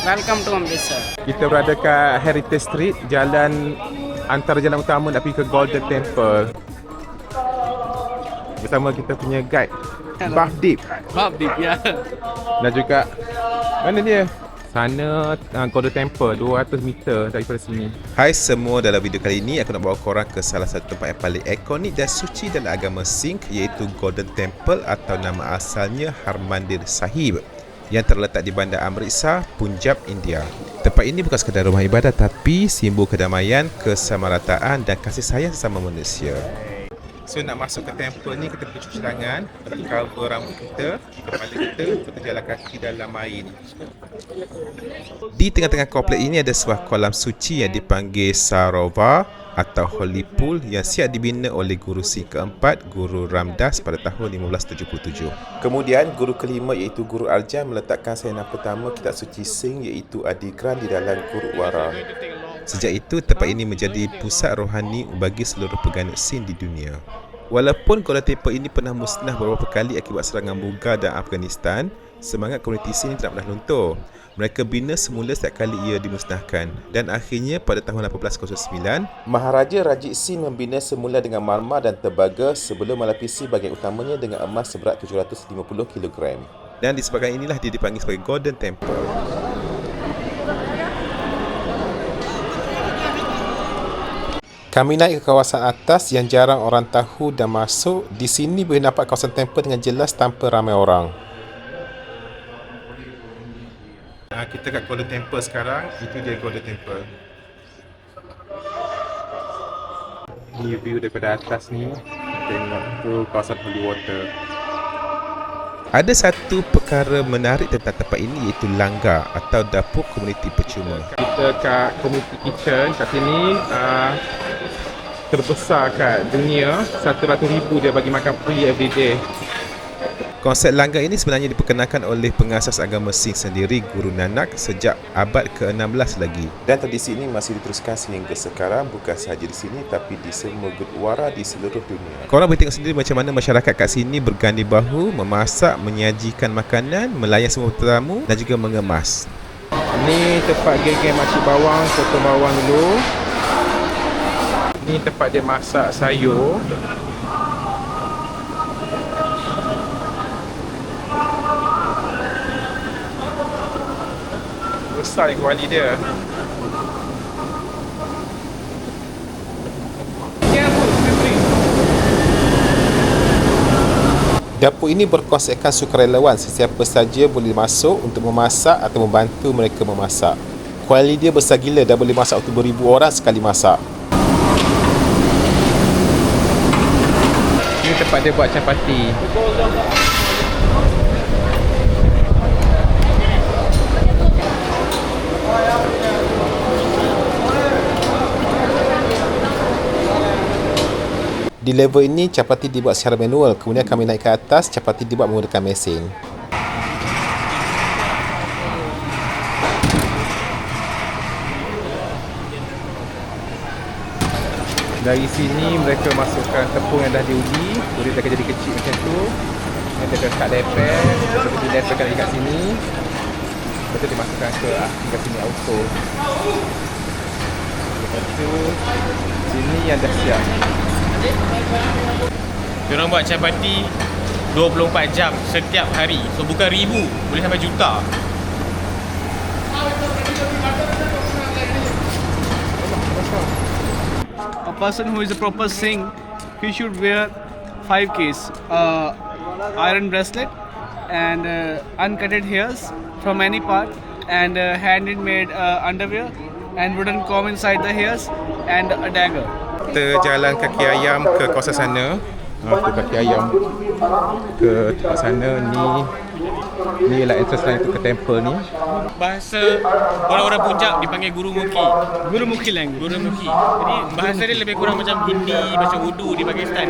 Welcome to Amritsar. Kita berada kat Heritage Street, jalan antara jalan utama nak pergi ke Golden Temple. Bersama kita punya guide, Bhavdeep. Bhavdeep, ya. Dan juga, mana dia? Sana Golden Temple, 200 meter daripada sini. Hai semua, dalam video kali ini aku nak bawa korang ke salah satu tempat yang paling ikonik dan suci dalam agama Sikh, iaitu Golden Temple atau nama asalnya Harmandir Sahib yang terletak di bandar Amritsar, Punjab, India. Tempat ini bukan sekadar rumah ibadat tapi simbol kedamaian, kesamarataan dan kasih sayang sesama manusia. So nak masuk ke temple ni kita perlu cuci tangan, cover rambut kita, kepala kita, kita jalan kaki dalam air. Di tengah-tengah komplek ini ada sebuah kolam suci yang dipanggil Sarovar atau Holy Pool yang siap dibina oleh Guru Sikh keempat, Guru Ramdas pada tahun 1577. Kemudian Guru kelima iaitu Guru Arjan meletakkan sayanan pertama kitab suci Sikh iaitu Adigram di dalam Gurudwara. Sejak itu, tempat ini menjadi pusat rohani bagi seluruh peganut Sikh di dunia. Walaupun Golden Temple ini pernah musnah beberapa kali akibat serangan Mughal dan Afghanistan, semangat komuniti Sikh ini tidak pernah luntur. Mereka bina semula setiap kali ia dimusnahkan dan akhirnya pada tahun 1809, Maharaja Rajit Singh membina semula dengan marmar dan tembaga sebelum melapisi bahagian utamanya dengan emas seberat 750 kg. Dan disebabkan inilah dia dipanggil sebagai Golden Temple. Kami naik ke kawasan atas yang jarang orang tahu dan masuk. Di sini boleh nampak kawasan temple dengan jelas tanpa ramai orang. Kita kat Golden Temple sekarang. Itu dia Golden Temple. Ni view daripada atas ni. Tengok tu kawasan Holy Water. Ada satu perkara menarik tentang tempat ini iaitu langgar atau dapur komuniti percuma. Kita kat community kitchen kat sini terbesar kat dunia. 100,000 dia bagi makan free every day. Konsep langgar ini sebenarnya diperkenalkan oleh pengasas agama Sikh sendiri, Guru Nanak, sejak abad ke-16 lagi. Dan tradisi ini masih diteruskan sehingga sekarang, bukan sahaja di sini tapi di semua gurudwara di seluruh dunia. Korang boleh tengok sendiri macam mana masyarakat kat sini berganding bahu, memasak, menyajikan makanan, melayan semua tetamu dan juga mengemas. Ni tempat geng-geng makcik bawang, potong bawang dulu. Ni tempat dia masak sayur. Besar ni kuali dia. Dapur ini berkonsepkan sukarelawan, sesiapa saja boleh masuk untuk memasak atau membantu mereka memasak. Kuali dia besar gila, dah boleh masak untuk beribu orang sekali masak. Ini tempat dia buat capati. Di level ini, capati dibuat secara manual. Kemudian kami naik ke atas, capati dibuat menggunakan mesin. Dari sini mereka masukkan tepung yang dah diundi. Boleh dah jadi kecil macam tu. Nanti dia kat lepel. Lepas tu dilepelkan lagi kat sini. Lepas tu dimasukkan ke kat sini auto. Lepas tu sini yang dah siap. Diorang buat capati 24 jam setiap hari. So bukan ribu, boleh sampai juta. A person who is a proper Sikh, he should wear 5 Ks, iron bracelet and uncutted hairs from any part and hand-made underwear and wooden comb inside the hairs and a dagger. Kita jalan kaki ayam ke kawasan sana. Tu kaki ayam ke tempat sana. Ni ialah entrance line tu ke temple ni. Bahasa orang-orang Punjab dipanggil Guru Mukhi. Guru Mukhi language. Guru Mukhi. Jadi bahasa dia lebih kurang macam Hindi, macam Urdu di Pakistan.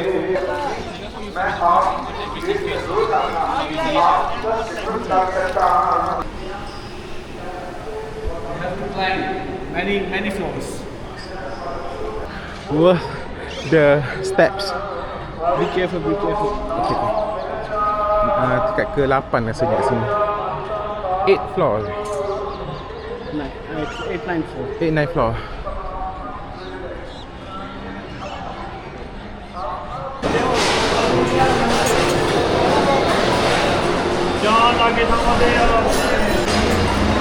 Many floors. Wah, the steps. Be careful, be careful. Okay. Tingkat ke-8 rasanya kat sini. 8 floor. It's 894. 89 floor.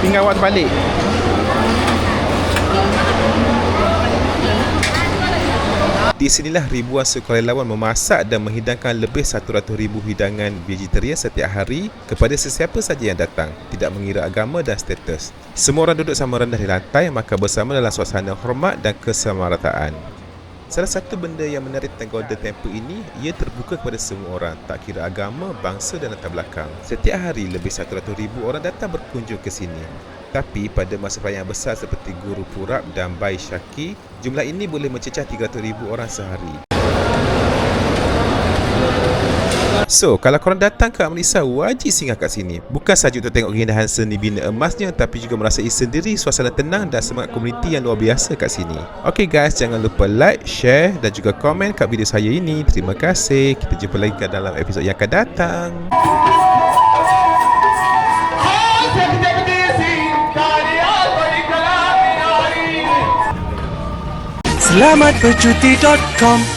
Tinggal awak balik. Di sinilah ribuan sukarelawan memasak dan menghidangkan lebih 100,000 hidangan vegetarian setiap hari kepada sesiapa saja yang datang, tidak mengira agama dan status. Semua orang duduk sama rendah di lantai, makan bersama dalam suasana hormat dan kesamarataan. Salah satu benda yang menarik tentang Golden Temple ini, ia terbuka kepada semua orang, tak kira agama, bangsa dan latar belakang. Setiap hari lebih 100,000 orang datang berkunjung ke sini. Tapi pada masa perayaan besar seperti Guru Purab dan Baishaki, jumlah ini boleh mencecah 300,000 orang sehari. So, kalau korang datang ke Amritsar, wajib singgah kat sini. Bukan sahaja untuk tengok keindahan seni bina emasnya, tapi juga merasai sendiri suasana tenang dan semangat komuniti yang luar biasa kat sini. Okay guys, jangan lupa like, share dan juga komen kat video saya ini. Terima kasih. Kita jumpa lagi dalam episod yang akan datang. Selamatbercuti.com